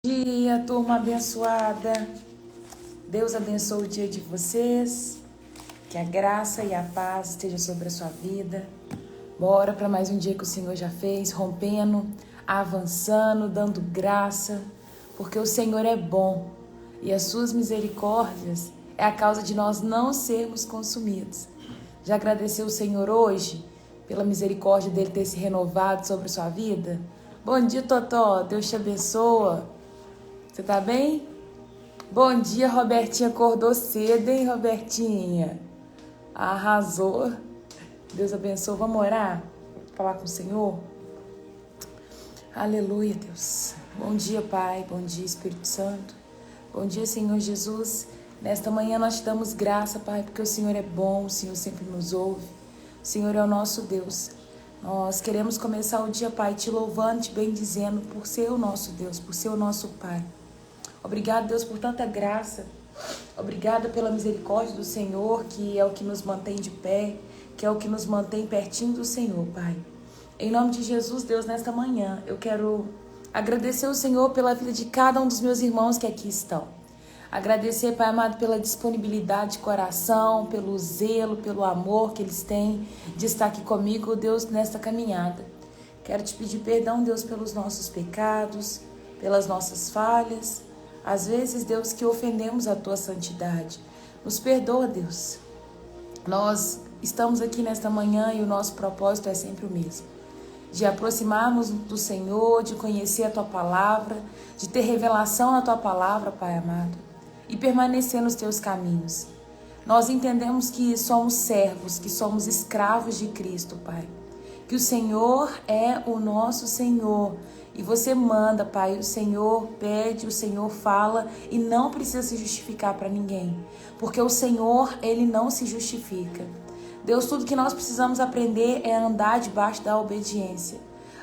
Dia, turma abençoada. Deus abençoe o dia de vocês. Que a graça e a paz estejam sobre a sua vida. Bora para mais um dia que o Senhor já fez, rompendo, avançando, dando graça, porque o Senhor é bom e as suas misericórdias é a causa de nós não sermos consumidos. Já agradeceu o Senhor hoje pela misericórdia dele ter se renovado sobre a sua vida? Bom dia, Totó. Deus te abençoa. Você tá bem? Bom dia, Robertinha. Acordou cedo, hein, Robertinha? Arrasou. Deus abençoe. Vamos orar? Falar com o Senhor? Aleluia, Deus. Bom dia, Pai. Bom dia, Espírito Santo. Bom dia, Senhor Jesus. Nesta manhã nós te damos graça, Pai, porque o Senhor é bom, o Senhor sempre nos ouve. O Senhor é o nosso Deus. Nós queremos começar o dia, Pai, te louvando, te bendizendo por ser o nosso Deus, por ser o nosso Pai. Obrigado, Deus, por tanta graça. Obrigada pela misericórdia do Senhor, que é o que nos mantém de pé, que é o que nos mantém pertinho do Senhor, Pai. Em nome de Jesus, Deus, nesta manhã, eu quero agradecer ao Senhor pela vida de cada um dos meus irmãos que aqui estão. Agradecer, Pai amado, pela disponibilidade de coração, pelo zelo, pelo amor que eles têm de estar aqui comigo, Deus, nesta caminhada. Quero te pedir perdão, Deus, pelos nossos pecados, pelas nossas falhas. Às vezes, Deus, que ofendemos a Tua santidade. Nos perdoa, Deus. Nós estamos aqui nesta manhã e o nosso propósito é sempre o mesmo. De aproximarmos do Senhor, de conhecer a Tua Palavra, de ter revelação na Tua Palavra, Pai amado, e permanecer nos Teus caminhos. Nós entendemos que somos servos, que somos escravos de Cristo, Pai. Que o Senhor é o nosso Senhor. E você manda, Pai, o Senhor pede, o Senhor fala e não precisa se justificar para ninguém. Porque o Senhor, Ele não se justifica. Deus, tudo que nós precisamos aprender é andar debaixo da obediência.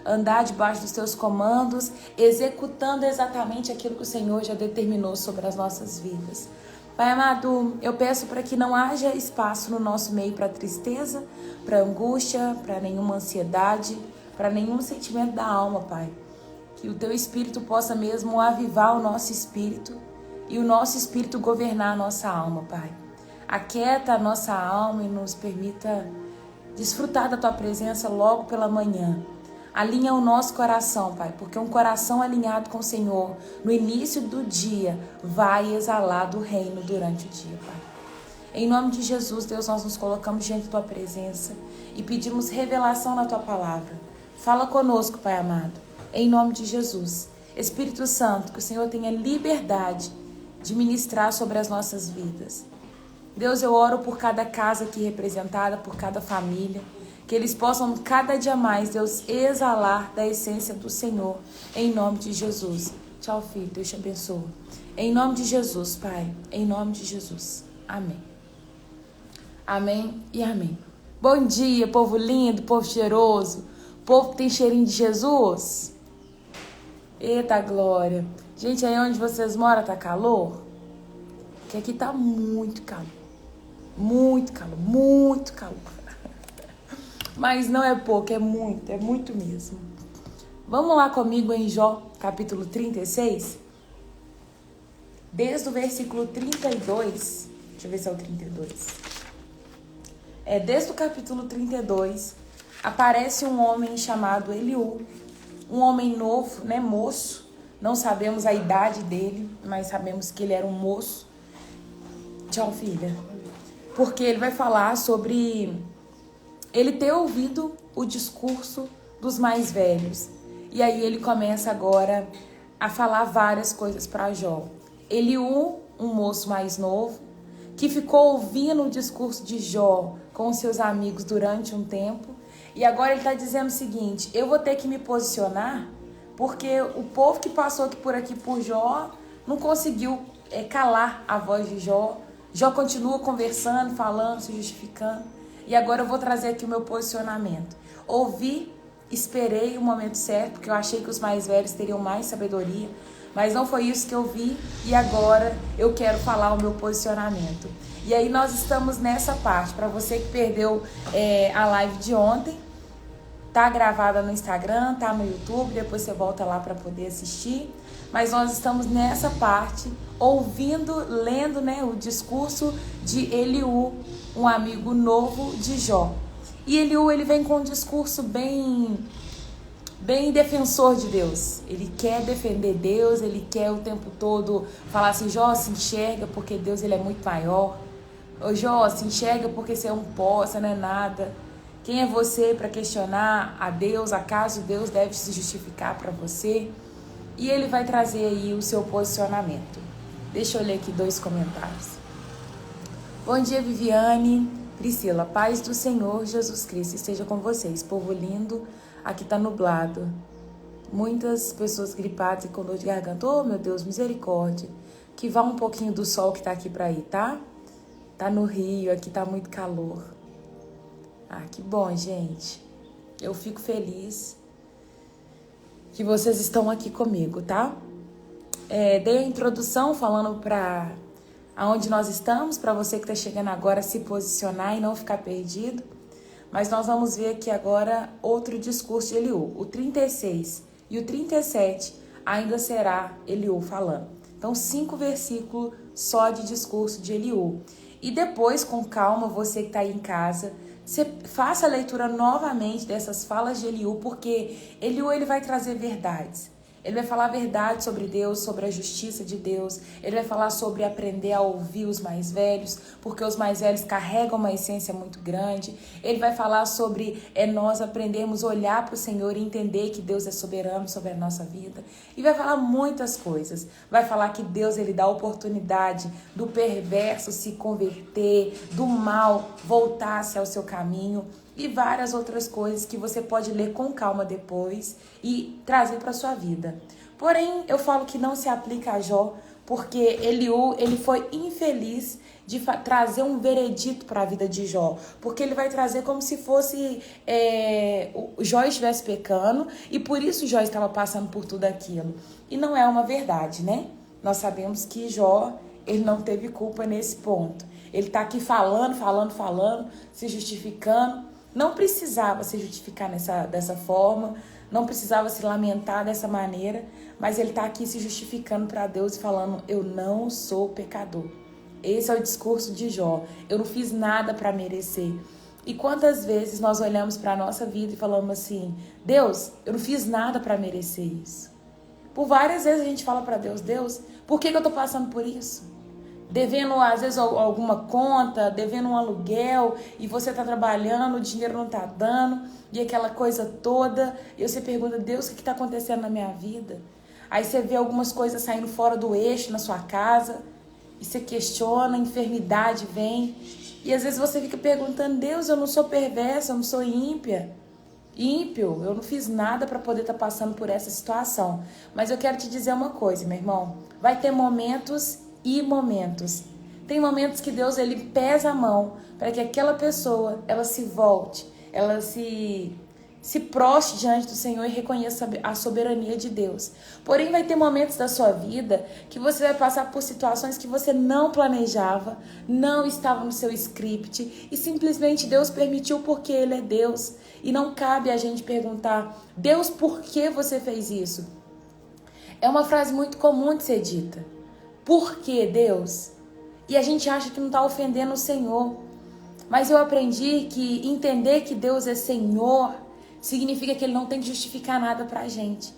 Andar debaixo dos Teus comandos, executando exatamente aquilo que o Senhor já determinou sobre as nossas vidas. Pai amado, eu peço para que não haja espaço no nosso meio para tristeza, para angústia, para nenhuma ansiedade, para nenhum sentimento da alma, Pai. Que o Teu Espírito possa mesmo avivar o nosso espírito e o nosso espírito governar a nossa alma, Pai. Aquieta a nossa alma e nos permita desfrutar da Tua presença logo pela manhã. Alinha o nosso coração, Pai, porque um coração alinhado com o Senhor no início do dia vai exalar do reino durante o dia, Pai. Em nome de Jesus, Deus, nós nos colocamos diante da Tua presença e pedimos revelação na Tua palavra. Fala conosco, Pai amado, em nome de Jesus. Espírito Santo, que o Senhor tenha liberdade de ministrar sobre as nossas vidas. Deus, eu oro por cada casa aqui representada, por cada família, que eles possam cada dia mais, Deus, exalar da essência do Senhor, em nome de Jesus. Tchau, filho, Deus te abençoe. Em nome de Jesus, Pai, em nome de Jesus. Amém. Amém e amém. Bom dia, povo lindo, povo cheiroso, povo que tem cheirinho de Jesus. Eita glória. Gente, aí onde vocês moram tá calor? Porque aqui tá muito calor. Muito calor, muito calor. Mas não é pouco, é muito mesmo. Vamos lá comigo em Jó, capítulo 36. Desde o versículo 32. Deixa eu ver se é o 32. Desde o capítulo 32, aparece um homem chamado Eliú. Um homem novo, né, moço. Não sabemos a idade dele, mas sabemos que ele era um moço. Tchau, filha. Porque ele vai falar sobre ele ter ouvido o discurso dos mais velhos. E aí ele começa agora a falar várias coisas para Jó. Eliú, um moço mais novo, que ficou ouvindo o discurso de Jó com seus amigos durante um tempo. E agora ele está dizendo o seguinte: eu vou ter que me posicionar, porque o povo que passou aqui por Jó não conseguiu calar a voz de Jó. Jó continua conversando, falando, se justificando. E agora eu vou trazer aqui o meu posicionamento. Ouvi, esperei o momento certo, porque eu achei que os mais velhos teriam mais sabedoria, mas não foi isso que eu vi, e agora eu quero falar o meu posicionamento. E aí nós estamos nessa parte. Para você que perdeu a live de ontem, tá gravada no Instagram, tá no YouTube, depois você volta lá para poder assistir. mas nós estamos nessa parte, ouvindo, lendo, né, o discurso de Eliú, um amigo novo de Jó. E Eliú, ele vem com um discurso bem defensor de Deus. Ele quer defender Deus, ele quer o tempo todo falar assim: Jó, se enxerga porque Deus ele é muito maior. Ô Jó, se enxerga porque você é um pó, você não é nada. Quem é você para questionar a Deus? Acaso Deus deve se justificar para você? E ele vai trazer aí o seu posicionamento. Deixa eu ler aqui 2 comentários. Bom dia, Viviane. Priscila, paz do Senhor Jesus Cristo esteja com vocês. Povo lindo, aqui tá nublado. Muitas pessoas gripadas e com dor de garganta. Oh, meu Deus, misericórdia. Que vá um pouquinho do sol que tá aqui pra ir, tá? Tá no Rio, aqui tá muito calor. Ah, que bom, gente. Eu fico feliz que vocês estão aqui comigo, tá? Dei a introdução falando pra aonde nós estamos, para você que está chegando agora se posicionar e não ficar perdido. Mas nós vamos ver aqui agora outro discurso de Eliú. O 36 e o 37 ainda será Eliú falando. Então, 5 versículos só de discurso de Eliú. E depois, com calma, você que está aí em casa, você faça a leitura novamente dessas falas de Eliú, porque Eliú ele vai trazer verdades. Ele vai falar a verdade sobre Deus, sobre a justiça de Deus. Ele vai falar sobre aprender a ouvir os mais velhos, porque os mais velhos carregam uma essência muito grande. Ele vai falar sobre nós aprendermos a olhar para o Senhor e entender que Deus é soberano sobre a nossa vida. E vai falar muitas coisas. Vai falar que Deus ele dá a oportunidade do perverso se converter, do mal voltar-se ao seu caminho. E várias outras coisas que você pode ler com calma depois e trazer para sua vida. Porém, eu falo que não se aplica a Jó, porque Eliú, ele foi infeliz de trazer um veredito para a vida de Jó, porque ele vai trazer como se fosse o Jó estivesse pecando e por isso Jó estava passando por tudo aquilo. E não é uma verdade, né? Nós sabemos que Jó, ele não teve culpa nesse ponto. Ele está aqui falando, se justificando. Não precisava se justificar dessa forma, não precisava se lamentar dessa maneira, mas ele está aqui se justificando para Deus e falando: eu não sou pecador. Esse é o discurso de Jó. Eu não fiz nada para merecer. E quantas vezes nós olhamos para a nossa vida e falamos assim: Deus, eu não fiz nada para merecer isso. Por várias vezes a gente fala para Deus: Deus, por que eu estou passando por isso? Devendo, às vezes, alguma conta, devendo um aluguel, e você está trabalhando, o dinheiro não está dando, e aquela coisa toda, e você pergunta: Deus, o que está acontecendo na minha vida? Aí você vê algumas coisas saindo fora do eixo na sua casa, e você questiona, a enfermidade vem, e às vezes você fica perguntando: Deus, eu não sou perversa, eu não sou ímpio, eu não fiz nada para poder estar passando por essa situação. Mas eu quero te dizer uma coisa, meu irmão, vai ter momentos e momentos. Tem momentos que Deus ele pesa a mão para que aquela pessoa ela se volte, ela se prostre diante do Senhor e reconheça a soberania de Deus. Porém, vai ter momentos da sua vida que você vai passar por situações que você não planejava, não estava no seu script e simplesmente Deus permitiu porque Ele é Deus. E não cabe a gente perguntar: Deus, por que você fez isso? É uma frase muito comum de ser dita. Por que Deus? E a gente acha que não está ofendendo o Senhor. Mas eu aprendi que entender que Deus é Senhor significa que Ele não tem que justificar nada para a gente.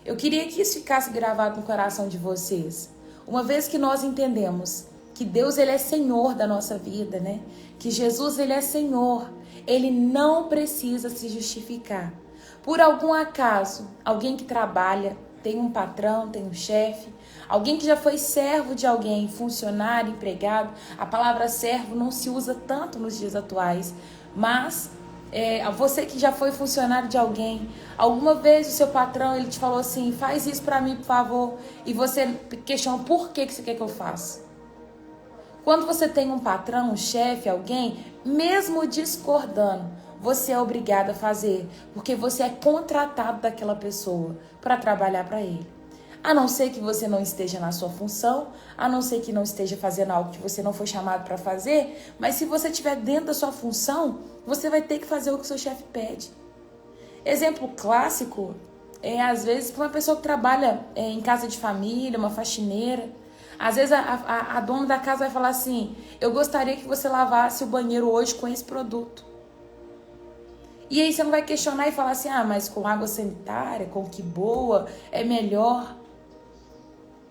Eu queria que isso ficasse gravado no coração de vocês. Uma vez que nós entendemos que Deus ele é Senhor da nossa vida, né? Que Jesus ele é Senhor, Ele não precisa se justificar. Por algum acaso, alguém que trabalha, tem um patrão, tem um chefe, alguém que já foi servo de alguém, funcionário, empregado. A palavra servo não se usa tanto nos dias atuais, mas você que já foi funcionário de alguém, alguma vez o seu patrão ele te falou assim: faz isso para mim, por favor, e você questiona: por que você quer que eu faça? Quando você tem um patrão, um chefe, alguém, mesmo discordando, você é obrigado a fazer, porque você é contratado daquela pessoa para trabalhar para ele. A não ser que você não esteja na sua função, a não ser que não esteja fazendo algo que você não foi chamado para fazer, mas se você estiver dentro da sua função, você vai ter que fazer o que o seu chefe pede. Exemplo clássico às vezes, para uma pessoa que trabalha em casa de família, uma faxineira, às vezes a dona da casa vai falar assim: eu gostaria que você lavasse o banheiro hoje com esse produto. E aí você não vai questionar e falar assim: ah, mas com água sanitária, com que boa, é melhor.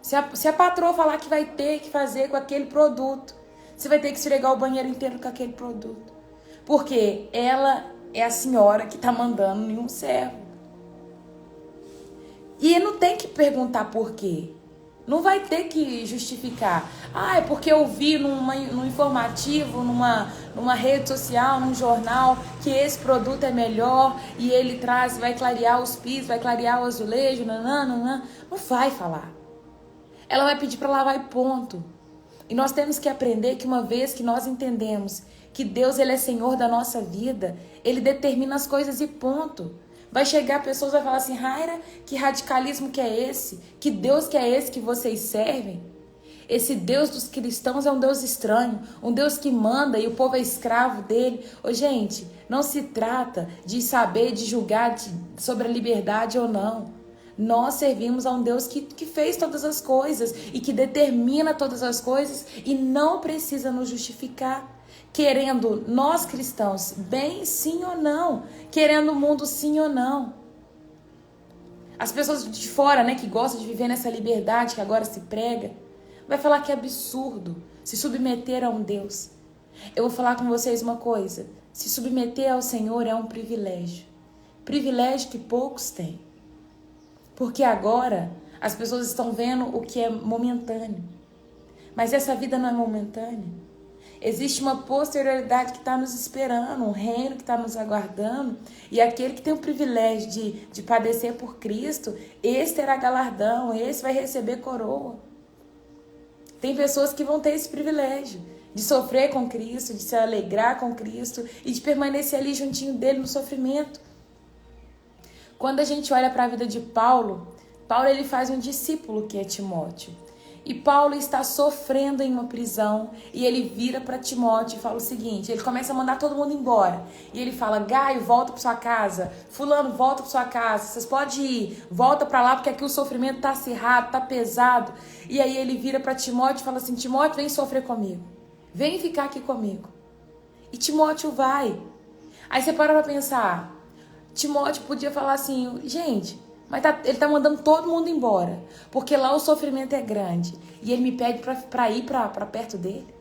Se a patroa falar que vai ter que fazer com aquele produto, você vai ter que esfregar o banheiro inteiro com aquele produto. Porque ela é a senhora que está mandando em um servo. E não tem que perguntar por quê. Não vai ter que justificar. Ah, é porque eu vi num informativo, numa rede social, num jornal, que esse produto é melhor e ele vai clarear os pisos, vai clarear o azulejo, nananana. Não vai falar. Ela vai pedir para lavar e ponto. E nós temos que aprender que uma vez que nós entendemos que Deus ele é Senhor da nossa vida, Ele determina as coisas e ponto. Vai chegar pessoas e vai falar assim: Raira, que radicalismo que é esse? Que Deus que é esse que vocês servem? Esse Deus dos cristãos é um Deus estranho, um Deus que manda e o povo é escravo dele. Ô, gente, não se trata de saber, de julgar sobre a liberdade ou não. Nós servimos a um Deus que fez todas as coisas e que determina todas as coisas e não precisa nos justificar. Querendo nós cristãos bem, sim ou não. Querendo o mundo, sim ou não. As pessoas de fora, né, que gostam de viver nessa liberdade que agora se prega, vai falar que é absurdo se submeter a um Deus. Eu vou falar com vocês uma coisa: se submeter ao Senhor é um privilégio. Privilégio que poucos têm. Porque agora as pessoas estão vendo o que é momentâneo. Mas essa vida não é momentânea. Existe uma posterioridade que está nos esperando, um reino que está nos aguardando. E aquele que tem o privilégio de padecer por Cristo, esse terá galardão, esse vai receber coroa. Tem pessoas que vão ter esse privilégio de sofrer com Cristo, de se alegrar com Cristo e de permanecer ali juntinho dele no sofrimento. Quando a gente olha para a vida de Paulo ele faz um discípulo que é Timóteo. E Paulo está sofrendo em uma prisão e ele vira para Timóteo e fala o seguinte: ele começa a mandar todo mundo embora. E ele fala: Gaio, volta para sua casa. Fulano, volta para sua casa. Vocês podem ir, volta para lá porque aqui o sofrimento está acirrado, está pesado. E aí ele vira para Timóteo e fala assim: Timóteo, vem sofrer comigo. Vem ficar aqui comigo. E Timóteo vai. Aí você para pensar: Timóteo podia falar assim: gente, mas ele tá mandando todo mundo embora, porque lá o sofrimento é grande. E ele me pede para ir para perto dele.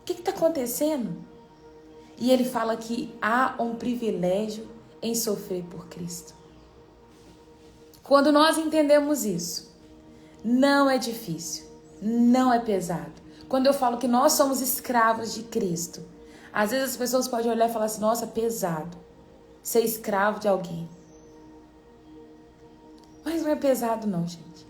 O que está acontecendo? E ele fala que há um privilégio em sofrer por Cristo. Quando nós entendemos isso, não é difícil, não é pesado. Quando eu falo que nós somos escravos de Cristo, às vezes as pessoas podem olhar e falar assim: nossa, pesado ser escravo de alguém. Mas não é pesado não, gente.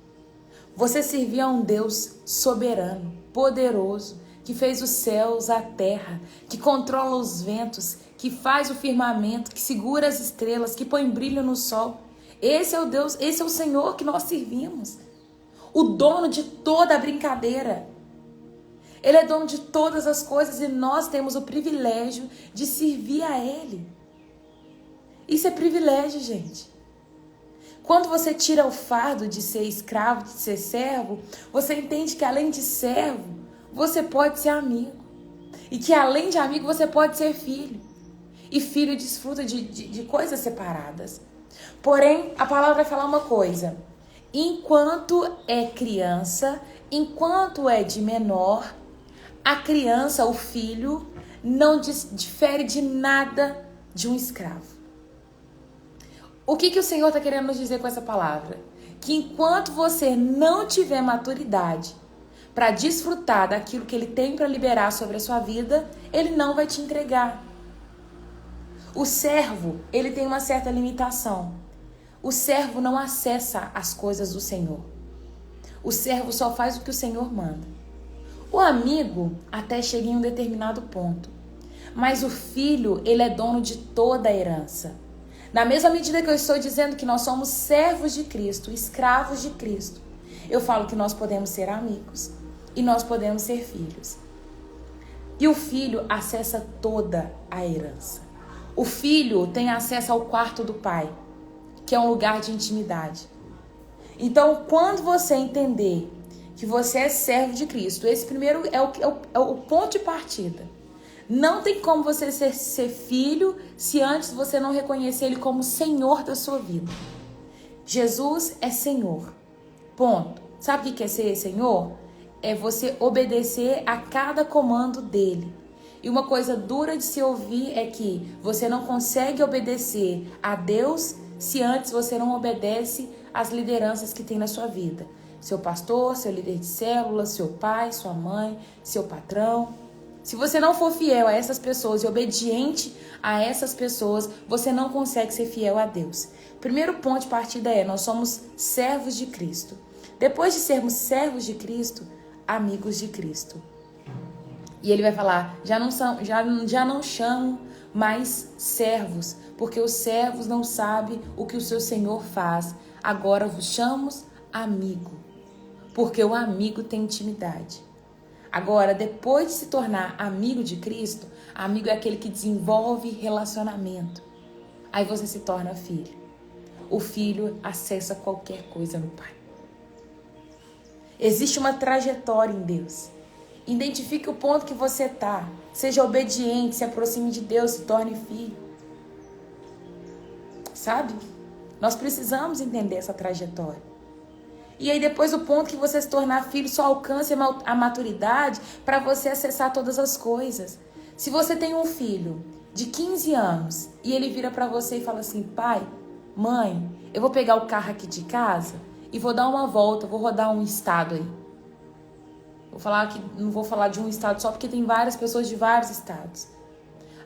Você servia a um Deus soberano, poderoso, que fez os céus, a terra, que controla os ventos, que faz o firmamento, que segura as estrelas, que põe brilho no sol. Esse é o Deus, esse é o Senhor que nós servimos. O dono de toda a brincadeira. Ele é dono de todas as coisas e nós temos o privilégio de servir a Ele. Isso é privilégio, gente. Quando você tira o fardo de ser escravo, de ser servo, você entende que além de servo, você pode ser amigo. E que além de amigo, você pode ser filho. E filho desfruta de coisas separadas. Porém, a palavra vai falar uma coisa: enquanto é criança, enquanto é de menor, a criança, o filho, não difere de nada de um escravo. O que o Senhor está querendo nos dizer com essa palavra? Que enquanto você não tiver maturidade para desfrutar daquilo que Ele tem para liberar sobre a sua vida, Ele não vai te entregar. O servo, ele tem uma certa limitação. O servo não acessa as coisas do Senhor. O servo só faz o que o Senhor manda. O amigo até chega em um determinado ponto. Mas o filho, ele é dono de toda a herança. Na mesma medida que eu estou dizendo que nós somos servos de Cristo, escravos de Cristo, eu falo que nós podemos ser amigos e nós podemos ser filhos. E o filho acessa toda a herança. O filho tem acesso ao quarto do pai. que é um lugar de intimidade. Então, quando você entender que você é servo de Cristo, esse primeiro é o ponto de partida. Não tem como você ser filho se antes você não reconhecer Ele como Senhor da sua vida. Jesus é Senhor. Ponto. Sabe o que é ser Senhor? É você obedecer a cada comando dele. E uma coisa dura de se ouvir é que você não consegue obedecer a Deus se antes você não obedece às lideranças que tem na sua vida. Seu pastor, seu líder de célula, seu pai, sua mãe, seu patrão. Se você não for fiel a essas pessoas e obediente a essas pessoas, você não consegue ser fiel a Deus. Primeiro ponto de partida é, nós somos servos de Cristo. Depois de sermos servos de Cristo, amigos de Cristo. E ele vai falar, já não chamo mais servos, porque os servos não sabem o que o seu Senhor faz. Agora vos chamo amigo, porque o amigo tem intimidade. Agora, depois de se tornar amigo de Cristo, amigo é aquele que desenvolve relacionamento. Aí você se torna filho. O filho acessa qualquer coisa no Pai. Existe uma trajetória em Deus. Identifique o ponto que você está. Seja obediente, se aproxime de Deus, se torne filho. Sabe? Nós precisamos entender essa trajetória. E aí depois o ponto que você se tornar filho só alcance a maturidade para você acessar todas as coisas. Se você tem um filho de 15 anos e ele vira para você e fala assim, pai, mãe, eu vou pegar o carro aqui de casa e vou dar uma volta, vou rodar um estado aí. Não vou falar de um estado só porque tem várias pessoas de vários estados.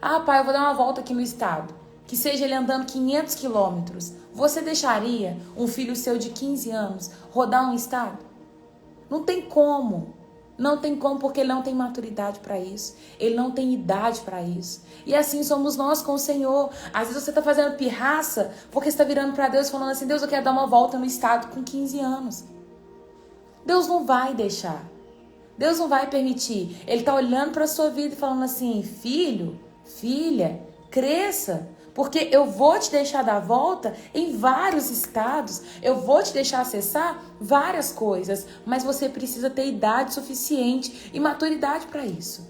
Ah, pai, eu vou dar uma volta aqui no estado. Que seja ele andando 500 quilômetros. Você deixaria um filho seu de 15 anos rodar um estado? Não tem como. Não tem como porque ele não tem maturidade para isso. Ele não tem idade para isso. E assim somos nós com o Senhor. Às vezes você está fazendo pirraça porque você está virando para Deus falando assim, Deus, eu quero dar uma volta no estado com 15 anos. Deus não vai deixar. Deus não vai permitir. Ele está olhando para a sua vida e falando assim, filho, filha, cresça. Porque eu vou te deixar dar volta em vários estados. Eu vou te deixar acessar várias coisas. Mas você precisa ter idade suficiente e maturidade para isso.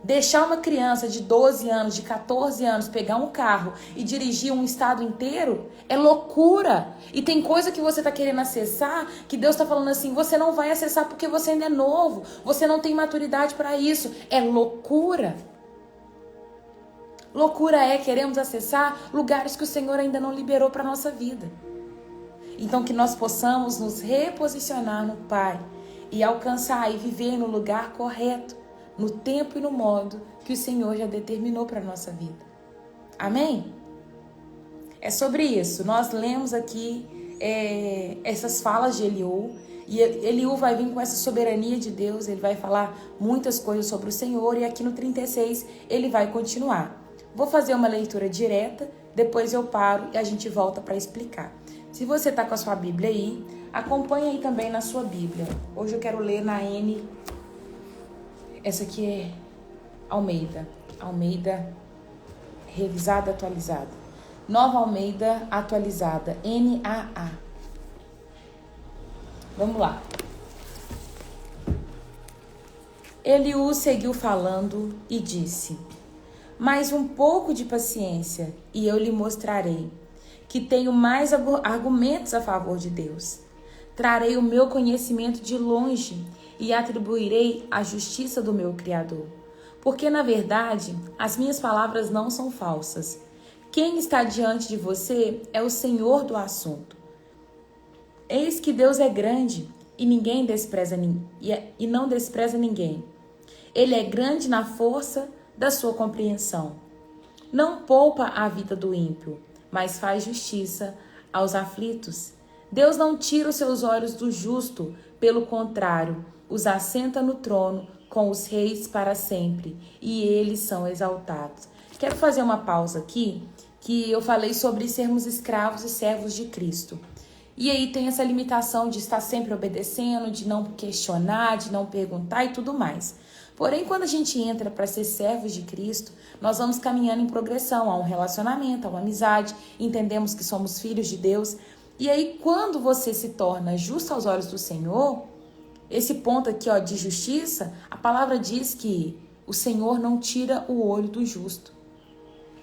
Deixar uma criança de 12 anos, de 14 anos, pegar um carro e dirigir um estado inteiro é loucura. E tem coisa que você está querendo acessar que Deus está falando assim, você não vai acessar porque você ainda é novo. Você não tem maturidade para isso. É loucura. Loucura é queremos acessar lugares que o Senhor ainda não liberou para a nossa vida. Então que nós possamos nos reposicionar no Pai e alcançar e viver no lugar correto, no tempo e no modo que o Senhor já determinou para a nossa vida. Amém? É sobre isso. Nós lemos aqui essas falas de Eliú. E Eliú vai vir com essa soberania de Deus. Ele vai falar muitas coisas sobre o Senhor. E aqui no 36 ele vai continuar. Vou fazer uma leitura direta. Depois eu paro e a gente volta para explicar. Se você está com a sua Bíblia aí, acompanha aí também na sua Bíblia. Hoje eu quero ler na N... Essa aqui é Almeida. Almeida revisada, atualizada. Nova Almeida atualizada. NAA. Vamos lá. Eliú seguiu falando e disse: mais um pouco de paciência e eu lhe mostrarei que tenho mais argumentos a favor de Deus. Trarei o meu conhecimento de longe e atribuirei a justiça do meu Criador. Porque, na verdade, as minhas palavras não são falsas. Quem está diante de você é o Senhor do assunto. Eis que Deus é grande e não despreza ninguém. Ele é grande na força da sua compreensão. Não poupa a vida do ímpio, mas faz justiça aos aflitos. Deus não tira os seus olhos do justo, pelo contrário, os assenta no trono com os reis para sempre, e eles são exaltados. Quero fazer uma pausa aqui, que eu falei sobre sermos escravos e servos de Cristo. E aí tem essa limitação de estar sempre obedecendo, de não questionar, de não perguntar e tudo mais. Porém, quando a gente entra para ser servos de Cristo, nós vamos caminhando em progressão a um relacionamento, a uma amizade, entendemos que somos filhos de Deus. E aí, quando você se torna justo aos olhos do Senhor, esse ponto aqui, ó, de justiça, a palavra diz que o Senhor não tira o olho do justo.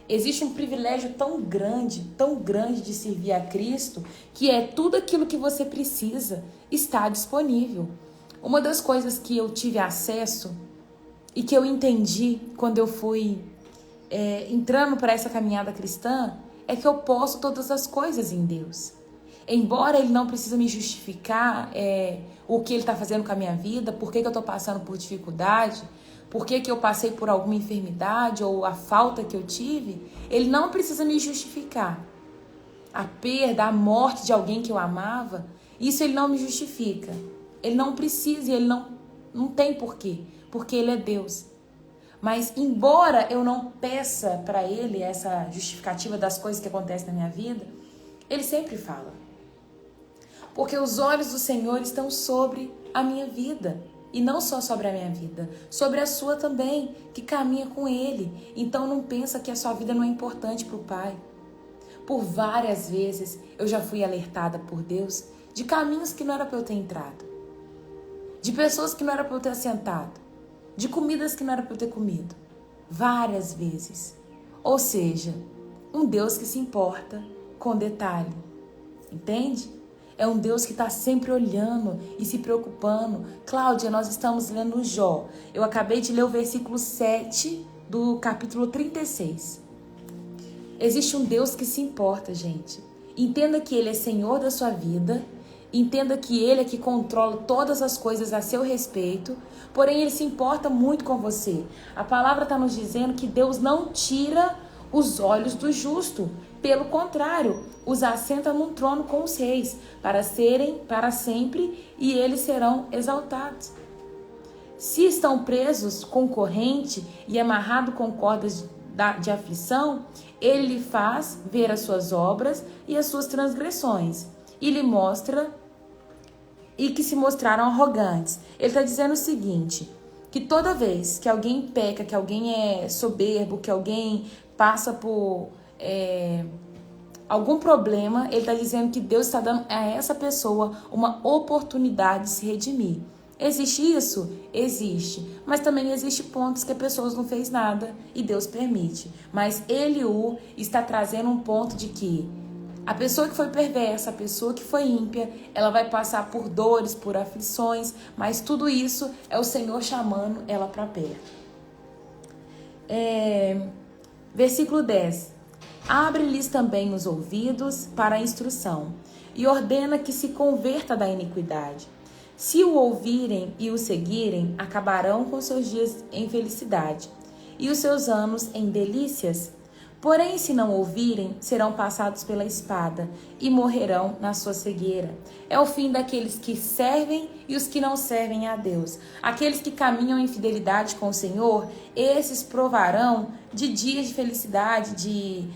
Existe um privilégio tão grande de servir a Cristo, que é tudo aquilo que você precisa está disponível. Uma das coisas que eu tive acesso e que eu entendi quando eu fui entrando para essa caminhada cristã é que eu posso todas as coisas em Deus. Embora Ele não precisa me justificar o que Ele está fazendo com a minha vida, por que eu estou passando por dificuldade, por que eu passei por alguma enfermidade ou a falta que eu tive, Ele não precisa me justificar. A perda, a morte de alguém que eu amava, isso Ele não me justifica. Ele não precisa e Ele não tem porquê, porque Ele é Deus. Mas embora eu não peça para Ele essa justificativa das coisas que acontecem na minha vida, Ele sempre fala. Porque os olhos do Senhor estão sobre a minha vida. E não só sobre a minha vida, sobre a sua também, que caminha com Ele. Então não pensa que a sua vida não é importante para o Pai. Por várias vezes eu já fui alertada por Deus de caminhos que não era para eu ter entrado. De pessoas que não era para eu ter assentado. De comidas que não era para eu ter comido. Várias vezes. Ou seja, um Deus que se importa com detalhe. Entende? É um Deus que está sempre olhando e se preocupando. Cláudia, nós estamos lendo Jó. Eu acabei de ler o versículo 7 do capítulo 36. Existe um Deus que se importa, gente. Entenda que Ele é Senhor da sua vida. Entenda que Ele é que controla todas as coisas a seu respeito. Porém, Ele se importa muito com você. A palavra está nos dizendo que Deus não tira os olhos do justo. Pelo contrário, os assenta num trono com os reis, para serem para sempre, e eles serão exaltados. Se estão presos com corrente e amarrados com cordas de aflição, ele lhe faz ver as suas obras e as suas transgressões, e lhe mostra, e que se mostraram arrogantes. Ele está dizendo o seguinte, que toda vez que alguém peca, que alguém é soberbo, que alguém passa por algum problema, ele está dizendo que Deus está dando a essa pessoa uma oportunidade de se redimir. Existe isso? Existe. Mas também existe pontos que a pessoa não fez nada e Deus permite. Mas Eliú está trazendo um ponto de que a pessoa que foi perversa, a pessoa que foi ímpia, ela vai passar por dores, por aflições, mas tudo isso é o Senhor chamando ela para perto. Versículo 10. Abre-lhes também os ouvidos para a instrução e ordena que se converta da iniquidade. Se o ouvirem e o seguirem, acabarão com seus dias em felicidade e os seus anos em delícias. Porém, se não ouvirem, serão passados pela espada e morrerão na sua cegueira. É o fim daqueles que servem e os que não servem a Deus. Aqueles que caminham em fidelidade com o Senhor, esses provarão de dias de felicidade, de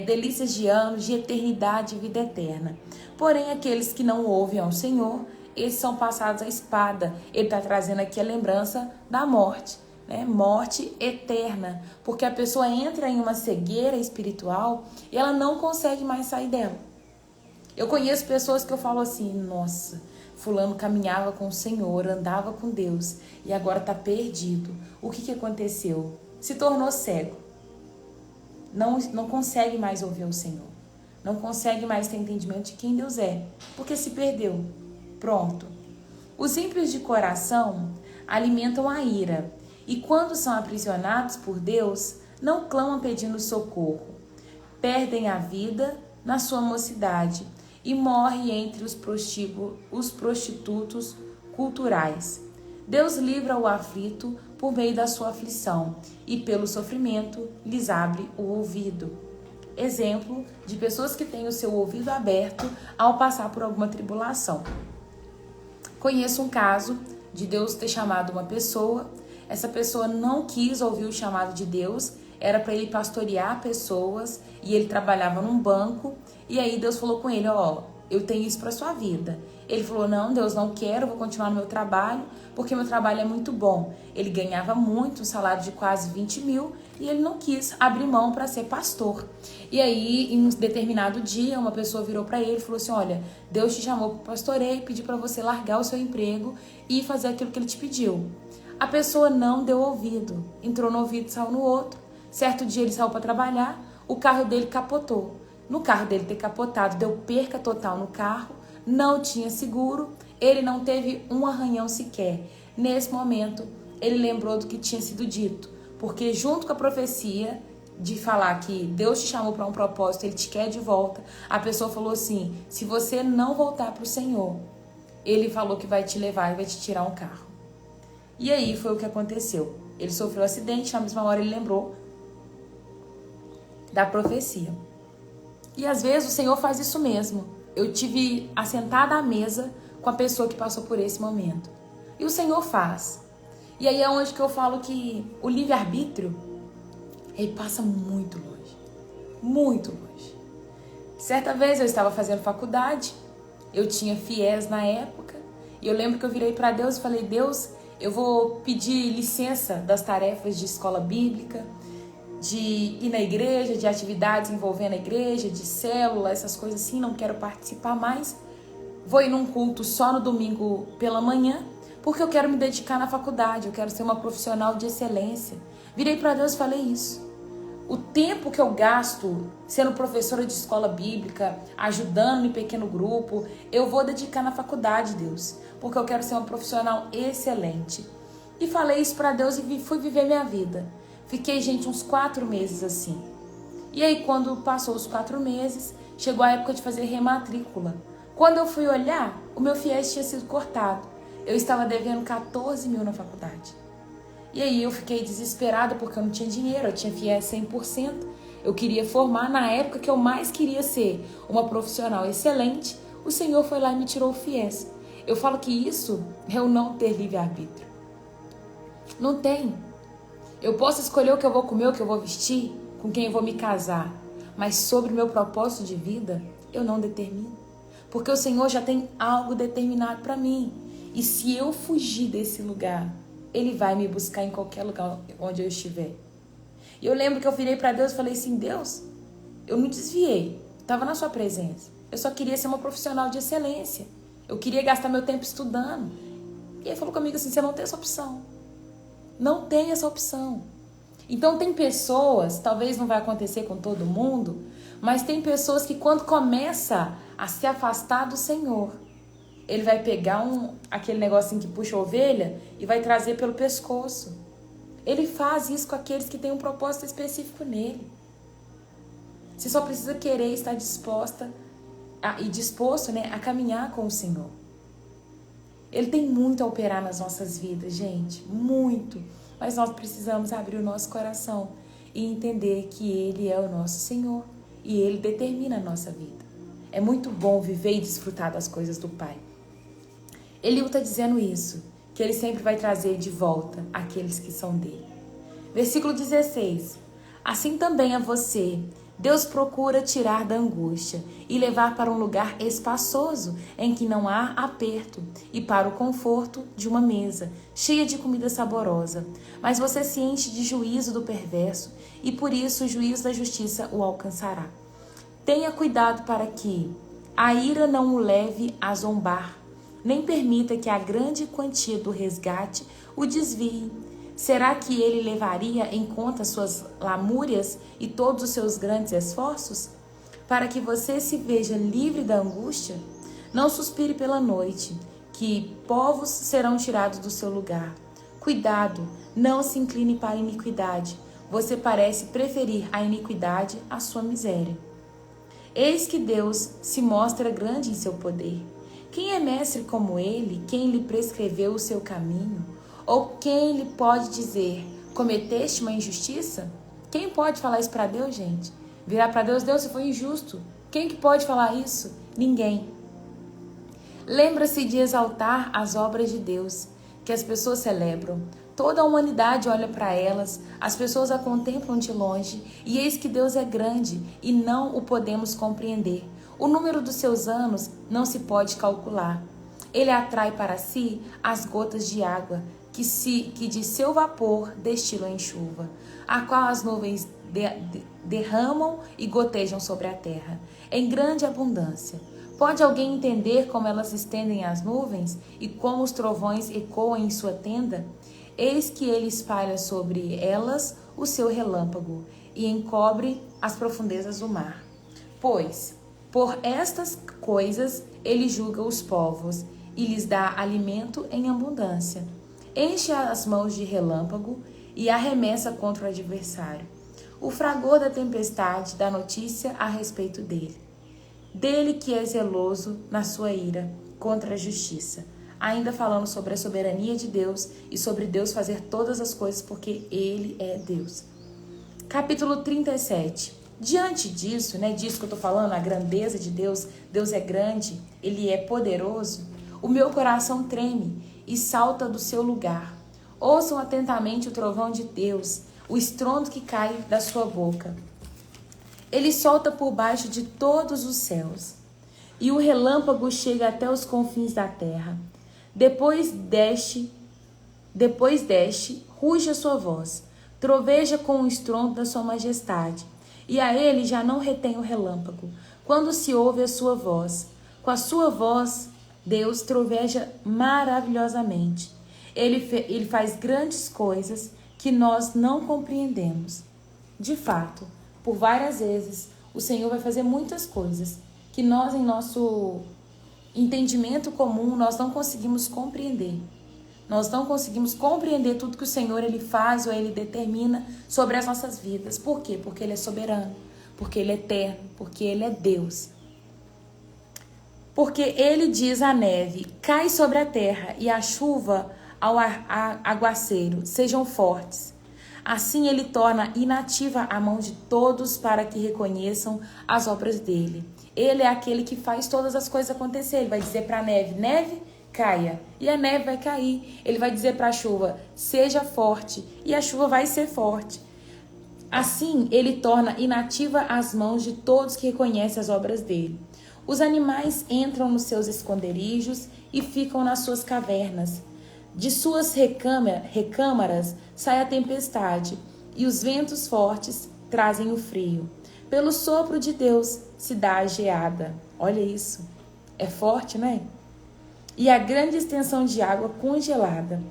delícias de anos, de eternidade e vida eterna. Porém, aqueles que não ouvem ao Senhor, esses são passados à espada. Ele está trazendo aqui a lembrança da morte. Morte eterna, porque a pessoa entra em uma cegueira espiritual e ela não consegue mais sair dela. Eu conheço pessoas que eu falo assim, nossa, fulano caminhava com o Senhor, andava com Deus e agora está perdido. O que aconteceu? Se tornou cego. Não consegue mais ouvir o Senhor. Não consegue mais ter entendimento de quem Deus é, porque se perdeu. Pronto. Os ímpios de coração alimentam a ira. E quando são aprisionados por Deus, não clamam pedindo socorro. Perdem a vida na sua mocidade e morrem entre os prostitutos culturais. Deus livra o aflito por meio da sua aflição e pelo sofrimento lhes abre o ouvido. Exemplo de pessoas que têm o seu ouvido aberto ao passar por alguma tribulação. Conheço um caso de Deus ter chamado uma pessoa. Essa pessoa não quis ouvir o chamado de Deus, era para ele pastorear pessoas e ele trabalhava num banco. E aí Deus falou com ele, eu tenho isso para sua vida. Ele falou, não, Deus, não quero, vou continuar no meu trabalho, porque meu trabalho é muito bom. Ele ganhava muito, um salário de quase 20 mil, e ele não quis abrir mão para ser pastor. E aí, em um determinado dia, uma pessoa virou para ele e falou assim, olha, Deus te chamou para o pastoreio e pediu para você largar o seu emprego e fazer aquilo que ele te pediu. A pessoa não deu ouvido, entrou no ouvido e saiu no outro. Certo dia ele saiu para trabalhar, o carro dele capotou. No carro dele ter capotado, deu perca total no carro, não tinha seguro, ele não teve um arranhão sequer. Nesse momento, ele lembrou do que tinha sido dito, porque junto com a profecia de falar que Deus te chamou para um propósito, Ele te quer de volta, a pessoa falou assim, se você não voltar para o Senhor, Ele falou que vai te levar e vai te tirar um carro. E aí foi o que aconteceu. Ele sofreu um acidente, na mesma hora ele lembrou da profecia. E às vezes o Senhor faz isso mesmo. Eu tive assentada à mesa com a pessoa que passou por esse momento. E o Senhor faz. E aí é onde que eu falo que o livre-arbítrio, ele passa muito longe. Muito longe. Certa vez eu estava fazendo faculdade, eu tinha FIES na época, e eu lembro que eu virei para Deus e falei, Deus, eu vou pedir licença das tarefas de escola bíblica, de ir na igreja, de atividades envolvendo a igreja, de célula, essas coisas assim, não quero participar mais. Vou ir num culto só no domingo pela manhã, porque eu quero me dedicar na faculdade, eu quero ser uma profissional de excelência. Virei para Deus e falei isso. O tempo que eu gasto sendo professora de escola bíblica, ajudando em pequeno grupo, eu vou dedicar na faculdade, Deus, porque eu quero ser uma profissional excelente. E falei isso para Deus e fui viver minha vida. Fiquei, gente, uns 4 meses assim. E aí, quando passou os 4 meses, chegou a época de fazer rematrícula. Quando eu fui olhar, o meu FIES tinha sido cortado. Eu estava devendo 14 mil na faculdade. E aí eu fiquei desesperada porque eu não tinha dinheiro, eu tinha FIES 100%. Eu queria formar, na época que eu mais queria ser uma profissional excelente, o Senhor foi lá e me tirou o FIES. Eu falo que isso é o não ter livre-arbítrio. Não tem. Eu posso escolher o que eu vou comer, o que eu vou vestir, com quem eu vou me casar, mas sobre o meu propósito de vida, eu não determino. Porque o Senhor já tem algo determinado para mim. E se eu fugir desse lugar, Ele vai me buscar em qualquer lugar onde eu estiver. E eu lembro que eu virei para Deus e falei assim, Deus, eu não desviei, estava na sua presença. Eu só queria ser uma profissional de excelência. Eu queria gastar meu tempo estudando. E Ele falou comigo assim, você não tem essa opção. Não tem essa opção. Então tem pessoas, talvez não vai acontecer com todo mundo, mas tem pessoas que quando começa a se afastar do Senhor, Ele vai pegar aquele negocinho que puxa a ovelha e vai trazer pelo pescoço. Ele faz isso com aqueles que têm um propósito específico nele. Você só precisa querer estar disposto a caminhar com o Senhor. Ele tem muito a operar nas nossas vidas, gente, muito. Mas nós precisamos abrir o nosso coração e entender que Ele é o nosso Senhor e Ele determina a nossa vida. É muito bom viver e desfrutar das coisas do Pai. Eliú está dizendo isso, que Ele sempre vai trazer de volta aqueles que são dele. Versículo 16. Assim também a você, Deus procura tirar da angústia e levar para um lugar espaçoso em que não há aperto e para o conforto de uma mesa cheia de comida saborosa. Mas você se enche de juízo do perverso e por isso o juízo da justiça o alcançará. Tenha cuidado para que a ira não o leve a zombar, nem permita que a grande quantia do resgate o desvie. Será que ele levaria em conta suas lamúrias e todos os seus grandes esforços? Para que você se veja livre da angústia? Não suspire pela noite, que povos serão tirados do seu lugar. Cuidado, não se incline para a iniquidade. Você parece preferir a iniquidade à sua miséria. Eis que Deus se mostra grande em seu poder. Quem é mestre como ele? Quem lhe prescreveu o seu caminho? Ou quem lhe pode dizer, cometeste uma injustiça? Quem pode falar isso para Deus, gente? Virar para Deus, Deus, você foi injusto. Quem que pode falar isso? Ninguém. Lembra-se de exaltar as obras de Deus, que as pessoas celebram. Toda a humanidade olha para elas, as pessoas a contemplam de longe, e eis que Deus é grande e não o podemos compreender. O número dos seus anos não se pode calcular. Ele atrai para si as gotas de água que de seu vapor destilam em chuva, a qual as nuvens derramam e gotejam sobre a terra, em grande abundância. Pode alguém entender como elas estendem as nuvens e como os trovões ecoam em sua tenda? Eis que ele espalha sobre elas o seu relâmpago e encobre as profundezas do mar. Pois, por estas coisas, ele julga os povos e lhes dá alimento em abundância. Enche as mãos de relâmpago e arremessa contra o adversário. O fragor da tempestade dá notícia a respeito dele. Dele que é zeloso na sua ira contra a justiça. Ainda falando sobre a soberania de Deus e sobre Deus fazer todas as coisas porque Ele é Deus. Capítulo 37. Diante disso, disso que eu estou falando, a grandeza de Deus, Deus é grande, Ele é poderoso, o meu coração treme e salta do seu lugar. Ouçam atentamente o trovão de Deus, o estrondo que cai da sua boca. Ele solta por baixo de todos os céus, e o relâmpago chega até os confins da terra. Depois deste, ruge a sua voz, troveja com o estrondo da sua majestade, e a ele já não retém o relâmpago, quando se ouve a sua voz. Com a sua voz, Deus troveja maravilhosamente. Ele faz grandes coisas que nós não compreendemos. De fato, por várias vezes, o Senhor vai fazer muitas coisas que nós, em nosso entendimento comum, nós não conseguimos compreender. Nós não conseguimos compreender tudo que o Senhor Ele faz ou Ele determina sobre as nossas vidas. Por quê? Porque Ele é soberano, porque Ele é eterno, porque Ele é Deus. Porque Ele diz à neve, cai sobre a terra, e a chuva ao aguaceiro, sejam fortes. Assim Ele torna inativa a mão de todos para que reconheçam as obras dEle. Ele é aquele que faz todas as coisas acontecer. Ele vai dizer para a neve, neve, caia, e a neve vai cair. Ele vai dizer para a chuva, seja forte, e a chuva vai ser forte. Assim, ele torna inativa as mãos de todos que reconhecem as obras dele. Os animais entram nos seus esconderijos e ficam nas suas cavernas. De suas recâmaras sai a tempestade, e os ventos fortes trazem o frio. Pelo sopro de Deus se dá a geada. Olha isso, é forte, né? E a grande extensão de água congelada.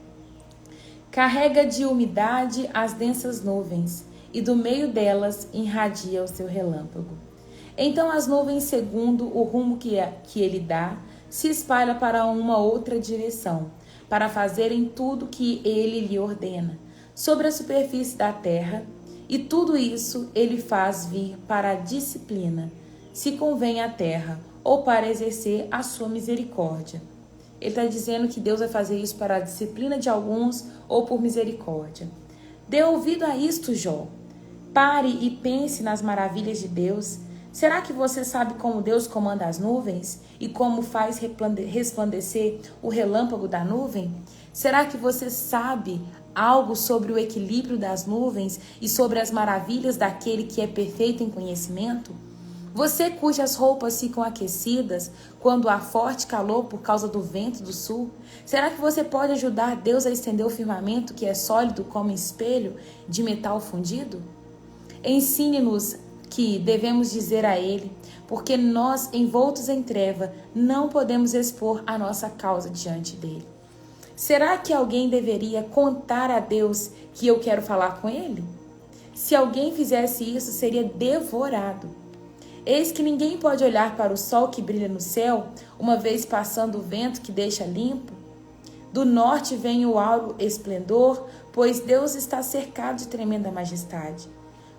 Carrega de umidade as densas nuvens, e do meio delas irradia o seu relâmpago. Então as nuvens, segundo o rumo que ele dá, se espalham para uma outra direção, para fazerem tudo que ele lhe ordena, sobre a superfície da terra, e tudo isso ele faz vir para a disciplina, se convém à terra, ou para exercer a sua misericórdia. Ele está dizendo que Deus vai fazer isso para a disciplina de alguns ou por misericórdia. Dê ouvido a isto, Jó. Pare e pense nas maravilhas de Deus. Será que você sabe como Deus comanda as nuvens e como faz resplandecer o relâmpago da nuvem? Será que você sabe algo sobre o equilíbrio das nuvens e sobre as maravilhas daquele que é perfeito em conhecimento? Você cujas roupas ficam aquecidas quando há forte calor por causa do vento do sul? Será que você pode ajudar Deus a estender o firmamento que é sólido como espelho de metal fundido? Ensine-nos que devemos dizer a Ele, porque nós, envoltos em treva, não podemos expor a nossa causa diante dele. Será que alguém deveria contar a Deus que eu quero falar com Ele? Se alguém fizesse isso, seria devorado. Eis que ninguém pode olhar para o sol que brilha no céu, uma vez passando o vento que deixa limpo. Do norte vem o áureo esplendor, pois Deus está cercado de tremenda majestade.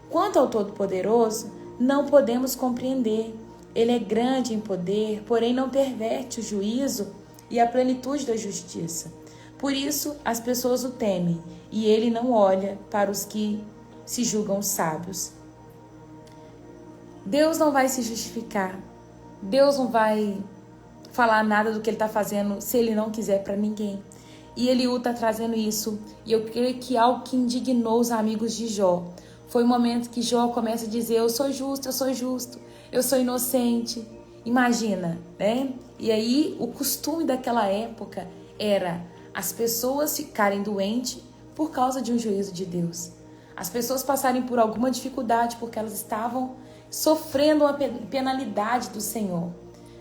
Quanto ao Todo-Poderoso, não podemos compreender. Ele é grande em poder, porém não perverte o juízo e a plenitude da justiça. Por isso, as pessoas o temem, e ele não olha para os que se julgam sábios. Deus não vai se justificar. Deus não vai falar nada do que ele está fazendo se ele não quiser para ninguém. E Eliú está trazendo isso. E eu creio que algo que indignou os amigos de Jó foi o momento que Jó começa a dizer, eu sou justo, eu sou inocente. Imagina, né? E aí o costume daquela época era as pessoas ficarem doentes por causa de um juízo de Deus. As pessoas passarem por alguma dificuldade porque elas estavam sofrendo uma penalidade do Senhor.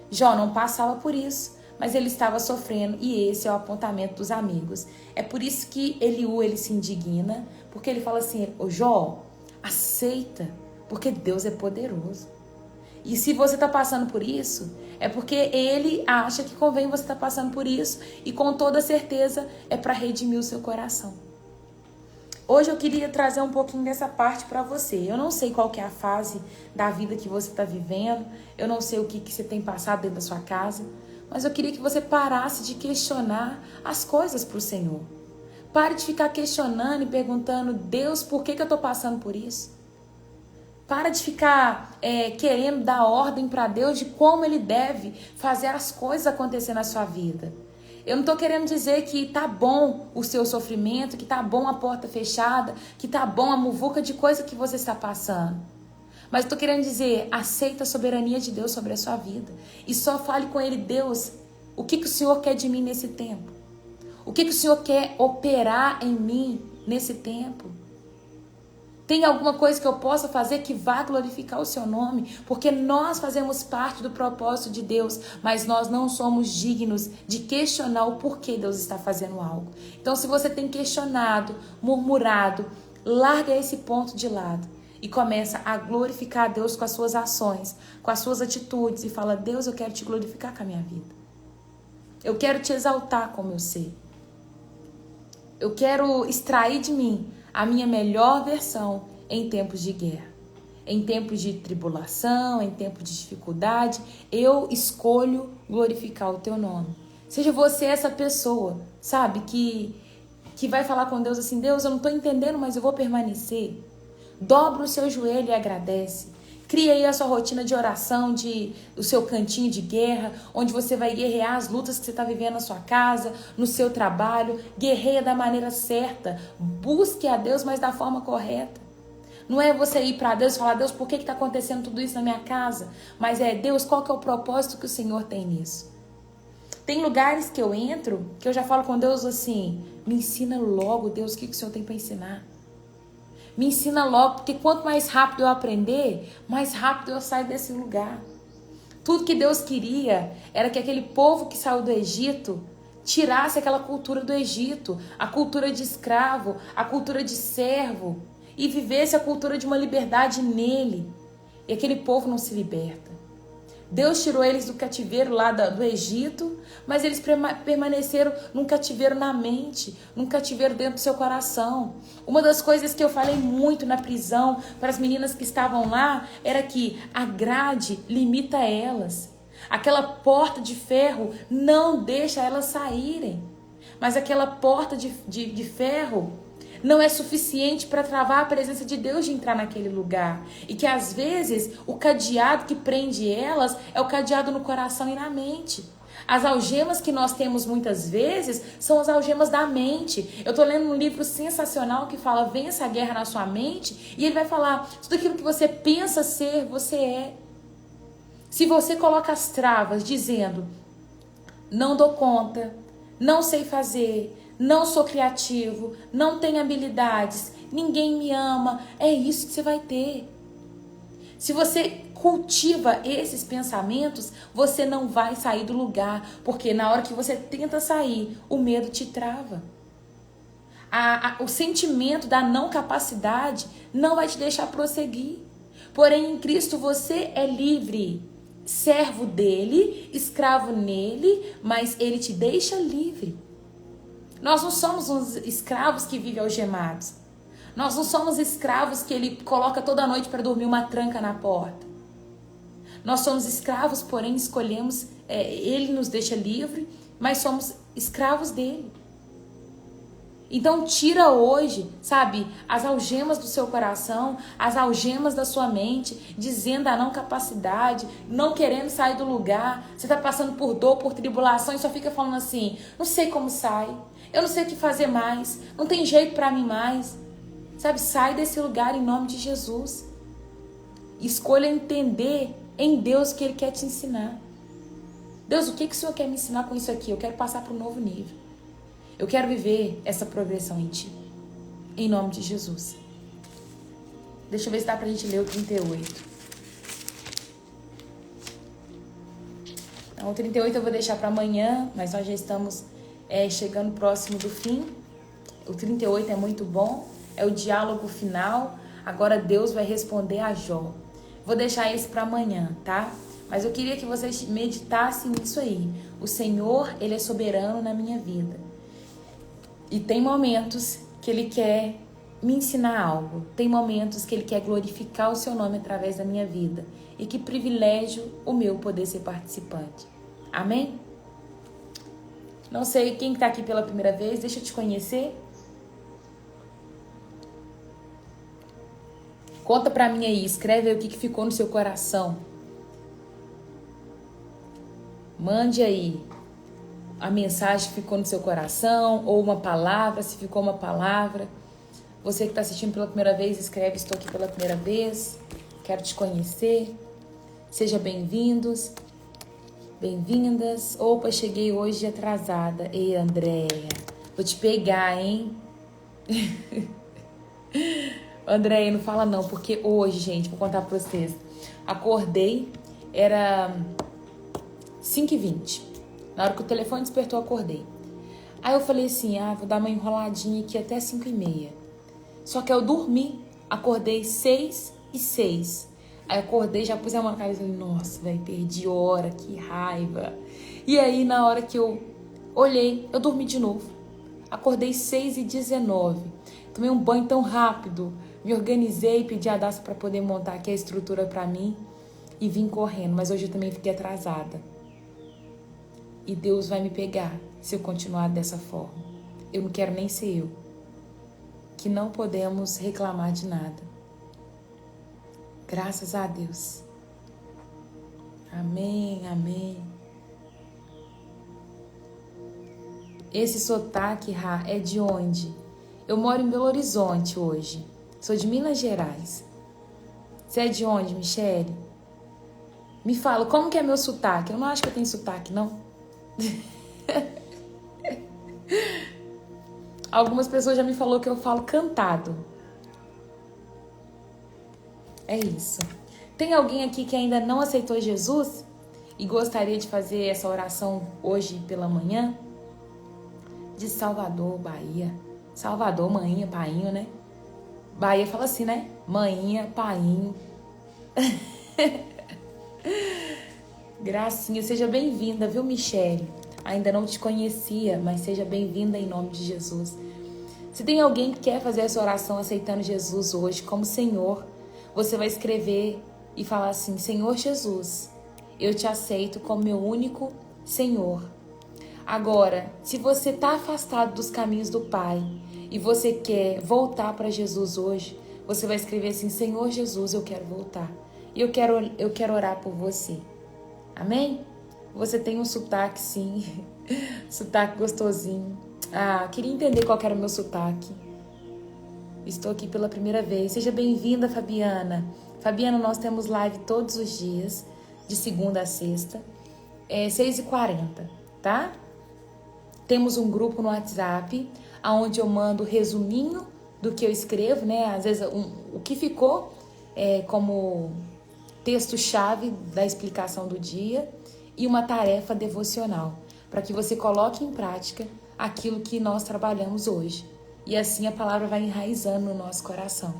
Jó não passava por isso, mas ele estava sofrendo, e esse é o apontamento dos amigos. É por isso que Eliú, ele se indigna, porque ele fala assim: ô Jó, aceita, porque Deus é poderoso. E se você está passando por isso, é porque ele acha que convém você estar passando por isso, e com toda certeza é para redimir o seu coração. Hoje eu queria trazer um pouquinho dessa parte para você. Eu não sei qual que é a fase da vida que você está vivendo, eu não sei o que você tem passado dentro da sua casa, mas eu queria que você parasse de questionar as coisas para o Senhor. Pare de ficar questionando e perguntando: Deus, por que eu estou passando por isso? Para de ficar querendo dar ordem para Deus de como Ele deve fazer as coisas acontecer na sua vida. Eu não estou querendo dizer que tá bom o seu sofrimento, que tá bom a porta fechada, que tá bom a muvuca de coisa que você está passando. Mas estou querendo dizer: aceita a soberania de Deus sobre a sua vida. E só fale com Ele: Deus, o que o Senhor quer de mim nesse tempo? O que o Senhor quer operar em mim nesse tempo? Tem alguma coisa que eu possa fazer que vá glorificar o seu nome? Porque nós fazemos parte do propósito de Deus, mas nós não somos dignos de questionar o porquê Deus está fazendo algo. Então, se você tem questionado, murmurado, larga esse ponto de lado e começa a glorificar a Deus com as suas ações, com as suas atitudes, e fala: Deus, eu quero te glorificar com a minha vida. Eu quero te exaltar como eu sei. Eu quero extrair de mim a minha melhor versão em tempos de guerra, em tempos de tribulação, em tempos de dificuldade. Eu escolho glorificar o teu nome. Seja você essa pessoa, sabe, que vai falar com Deus assim: Deus, eu não estou entendendo, mas eu vou permanecer. Dobra o seu joelho e agradece. Cria aí a sua rotina de oração, o seu cantinho de guerra, onde você vai guerrear as lutas que você está vivendo na sua casa, no seu trabalho. Guerreia da maneira certa. Busque a Deus, mas da forma correta. Não é você ir para Deus e falar: Deus, por que está acontecendo tudo isso na minha casa? Mas é: Deus, qual que é o propósito que o Senhor tem nisso? Tem lugares que eu entro, que eu já falo com Deus assim: me ensina logo, Deus, o que o Senhor tem para ensinar. Me ensina logo, porque quanto mais rápido eu aprender, mais rápido eu saio desse lugar. Tudo que Deus queria era que aquele povo que saiu do Egito tirasse aquela cultura do Egito, a cultura de escravo, a cultura de servo, e vivesse a cultura de uma liberdade nele. E aquele povo não se liberta. Deus tirou eles do cativeiro lá do Egito, mas eles permaneceram num cativeiro na mente, num cativeiro dentro do seu coração. Uma das coisas que eu falei muito na prisão para as meninas que estavam lá era que a grade limita elas. Aquela porta de ferro não deixa elas saírem. Mas aquela porta de ferro não é suficiente para travar a presença de Deus de entrar naquele lugar. E que às vezes o cadeado que prende elas é o cadeado no coração e na mente. As algemas que nós temos muitas vezes são as algemas da mente. Eu estou lendo um livro sensacional que fala: vença a guerra na sua mente. E ele vai falar: tudo aquilo que você pensa ser, você é. Se você coloca as travas dizendo: não dou conta, não sei fazer, não sou criativo, não tenho habilidades, ninguém me ama, é isso que você vai ter. Se você cultiva esses pensamentos, você não vai sair do lugar, porque na hora que você tenta sair, o medo te trava. O sentimento da não capacidade não vai te deixar prosseguir. Porém, em Cristo você é livre, servo dele, escravo nele, mas ele te deixa livre. Nós não somos uns escravos que vivem algemados. Nós não somos escravos que ele coloca toda noite para dormir uma tranca na porta. Nós somos escravos, porém escolhemos, ele nos deixa livre, mas somos escravos dele. Então tira hoje, sabe, as algemas do seu coração, as algemas da sua mente, dizendo a não capacidade, não querendo sair do lugar. Você está passando por dor, por tribulação e só fica falando assim: não sei como sai, eu não sei o que fazer mais, não tem jeito para mim mais. Sabe, sai desse lugar em nome de Jesus. Escolha entender em Deus que Ele quer te ensinar. Deus, o que o Senhor quer me ensinar com isso aqui? Eu quero passar para um novo nível. Eu quero viver essa progressão em Ti. Em nome de Jesus. Deixa eu ver se dá pra gente ler o 38. Então, o 38 eu vou deixar para amanhã, mas nós já estamos chegando próximo do fim. O 38 é muito bom, é o diálogo final. Agora Deus vai responder a Jó. Vou deixar esse para amanhã, tá? Mas eu queria que vocês meditassem nisso aí. O Senhor, Ele é soberano na minha vida. E tem momentos que Ele quer me ensinar algo. Tem momentos que Ele quer glorificar o Seu nome através da minha vida. E que privilégio o meu poder ser participante. Amém? Não sei quem está aqui pela primeira vez, deixa eu te conhecer. Conta pra mim aí, escreve aí o que ficou no seu coração. Mande aí a mensagem que ficou no seu coração, ou uma palavra, se ficou uma palavra. Você que está assistindo pela primeira vez, escreve, estou aqui pela primeira vez, quero te conhecer. Seja bem-vindos, bem-vindas. Opa, cheguei hoje atrasada. Ei, Andréia, vou te pegar, hein? Andréia, não fala não, porque hoje, gente, vou contar pra vocês. Acordei, era 5h20. Na hora que o telefone despertou, acordei. Aí eu falei assim, vou dar uma enroladinha aqui até 5h30. Só que eu dormi, acordei 6h06. Aí acordei, já pus a mão na cabeça e falei, nossa, velho, perdi hora, que raiva. E aí, na hora que eu olhei, eu dormi de novo. Acordei 6h19. Tomei um banho tão rápido, me organizei, pedi a Daça para poder montar aqui a estrutura para mim e vim correndo. Mas hoje eu também fiquei atrasada. E Deus vai me pegar se eu continuar dessa forma. Eu não quero nem ser eu. Que não podemos reclamar de nada. Graças a Deus. Amém, amém. Esse sotaque, Rá, é de onde? Eu moro em Belo Horizonte hoje. Sou de Minas Gerais. Você é de onde, Michele? Me fala, como que é meu sotaque? Eu não acho que eu tenho sotaque, não. Algumas pessoas já me falaram que eu falo cantado. É isso. Tem alguém aqui que ainda não aceitou Jesus e gostaria de fazer essa oração hoje pela manhã? De Salvador, Bahia. Salvador, maninha, painho, né? Bahia fala assim, né? Maninha, painho. Gracinha, seja bem-vinda, viu, Michele? Ainda não te conhecia, mas seja bem-vinda em nome de Jesus. Se tem alguém que quer fazer essa oração aceitando Jesus hoje como Senhor, você vai escrever e falar assim, Senhor Jesus, eu te aceito como meu único Senhor. Agora, se você está afastado dos caminhos do Pai e você quer voltar para Jesus hoje, você vai escrever assim, Senhor Jesus, eu quero voltar. E eu quero orar por você. Amém? Você tem um sotaque, sim. Sotaque gostosinho. Queria entender qual que era o meu sotaque. Estou aqui pela primeira vez. Seja bem-vinda, Fabiana. Fabiana, nós temos live todos os dias, de segunda a sexta, 6h40, tá? Temos um grupo no WhatsApp, onde eu mando resuminho do que eu escrevo, né? Às vezes o que ficou como texto-chave da explicação do dia e uma tarefa devocional, para que você coloque em prática aquilo que nós trabalhamos hoje. E assim a palavra vai enraizando no nosso coração.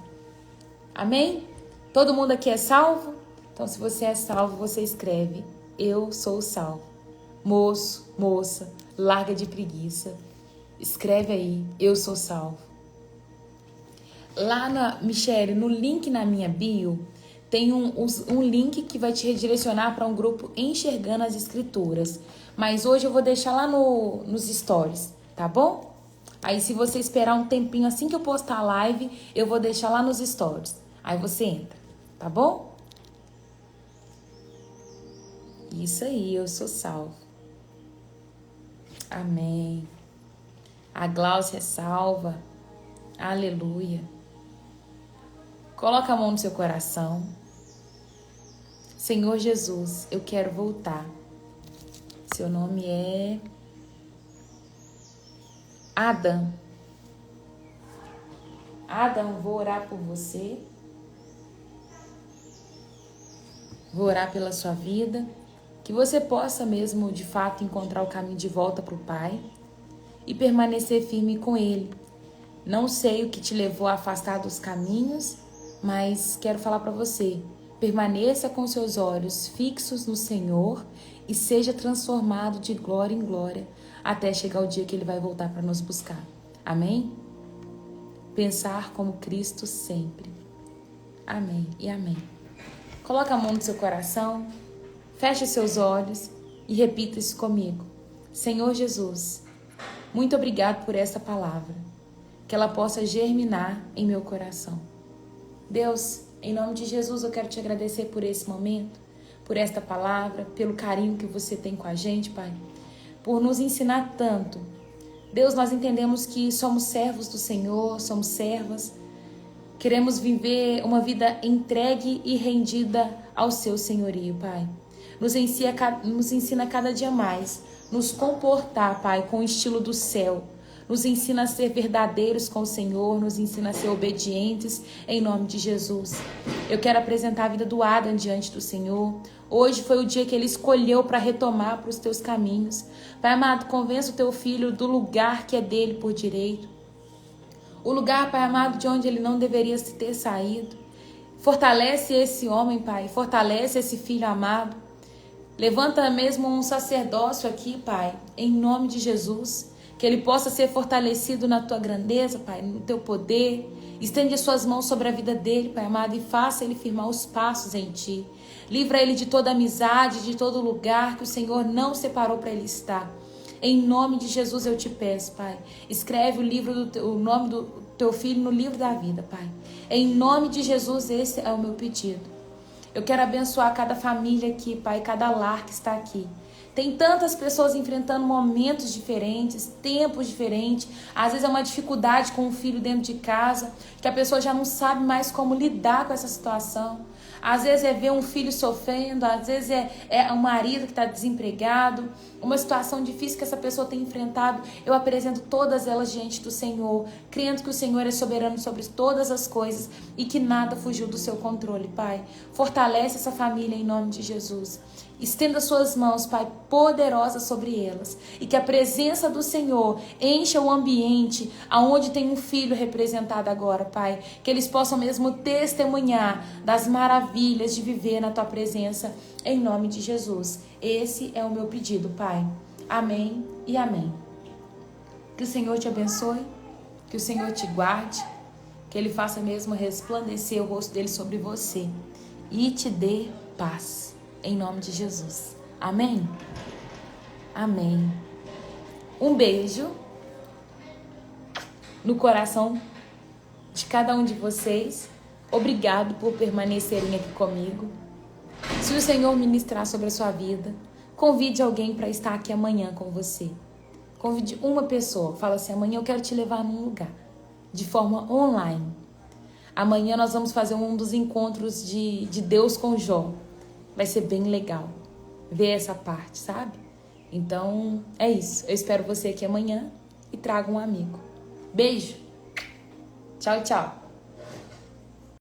Amém? Todo mundo aqui é salvo? Então, se você é salvo, você escreve, eu sou salvo. Moço, moça, larga de preguiça. Escreve aí, eu sou salvo. Lá, Michele, no link na minha bio, tem um link que vai te redirecionar para um grupo Enxergando as Escrituras. Mas hoje eu vou deixar lá nos stories, tá bom? Aí se você esperar um tempinho, assim que eu postar a live, eu vou deixar lá nos stories. Aí você entra, tá bom? Isso aí, eu sou salvo. Amém. A Gláucia é salva. Aleluia. Coloca a mão no seu coração. Senhor Jesus, eu quero voltar. Seu nome é Adam. Adam, vou orar por você. Vou orar pela sua vida. Que você possa mesmo, de fato, encontrar o caminho de volta para o Pai e permanecer firme com Ele. Não sei o que te levou a afastar dos caminhos, mas quero falar para você. Permaneça com seus olhos fixos no Senhor e seja transformado de glória em glória até chegar o dia que Ele vai voltar para nos buscar. Amém? Pensar como Cristo sempre. Amém e amém. Coloca a mão no seu coração, feche seus olhos e repita isso comigo. Senhor Jesus, muito obrigado por esta palavra, que ela possa germinar em meu coração. Deus, em nome de Jesus, eu quero te agradecer por esse momento, por esta palavra, pelo carinho que você tem com a gente, Pai, por nos ensinar tanto. Deus, nós entendemos que somos servos do Senhor, somos servas, queremos viver uma vida entregue e rendida ao seu senhorio, Pai. Nos ensina cada dia mais, nos comportar, Pai, com o estilo do céu. Nos ensina a ser verdadeiros com o Senhor, nos ensina a ser obedientes, em nome de Jesus. Eu quero apresentar a vida do Adam diante do Senhor. Hoje foi o dia que ele escolheu para retomar para os teus caminhos. Pai amado, convença o teu filho do lugar que é dele por direito. O lugar, Pai amado, de onde ele não deveria ter saído. Fortalece esse homem, Pai. Fortalece esse filho amado. Levanta mesmo um sacerdócio aqui, Pai, em nome de Jesus. Que ele possa ser fortalecido na tua grandeza, Pai, no teu poder. Estende as suas mãos sobre a vida dele, Pai amado, e faça ele firmar os passos em ti. Livra ele de toda amizade, de todo lugar que o Senhor não separou para ele estar. Em nome de Jesus eu te peço, Pai. Escreve o nome do teu filho no livro da vida, Pai. Em nome de Jesus, esse é o meu pedido. Eu quero abençoar cada família aqui, Pai, cada lar que está aqui. Tem tantas pessoas enfrentando momentos diferentes, tempos diferentes. Às vezes é uma dificuldade com o filho dentro de casa, que a pessoa já não sabe mais como lidar com essa situação. Às vezes é ver um filho sofrendo, às vezes é um marido que está desempregado, uma situação difícil que essa pessoa tem enfrentado. Eu apresento todas elas diante do Senhor, crendo que o Senhor é soberano sobre todas as coisas e que nada fugiu do seu controle, Pai. Fortalece essa família em nome de Jesus. Estenda suas mãos, Pai, poderosas sobre elas. E que a presença do Senhor encha o ambiente aonde tem um filho representado agora, Pai. Que eles possam mesmo testemunhar das maravilhas de viver na Tua presença, em nome de Jesus. Esse é o meu pedido, Pai. Amém e amém. Que o Senhor te abençoe, que o Senhor te guarde, que Ele faça mesmo resplandecer o rosto dEle sobre você e te dê paz. Em nome de Jesus. Amém? Amém. Um beijo no coração de cada um de vocês. Obrigado por permanecerem aqui comigo. Se o Senhor ministrar sobre a sua vida, convide alguém para estar aqui amanhã com você. Convide uma pessoa. Fala assim, amanhã eu quero te levar num lugar. De forma online. Amanhã nós vamos fazer um dos encontros de Deus com Jó. Vai ser bem legal ver essa parte, sabe? Então, é isso. Eu espero você aqui amanhã e traga um amigo. Beijo. Tchau, tchau.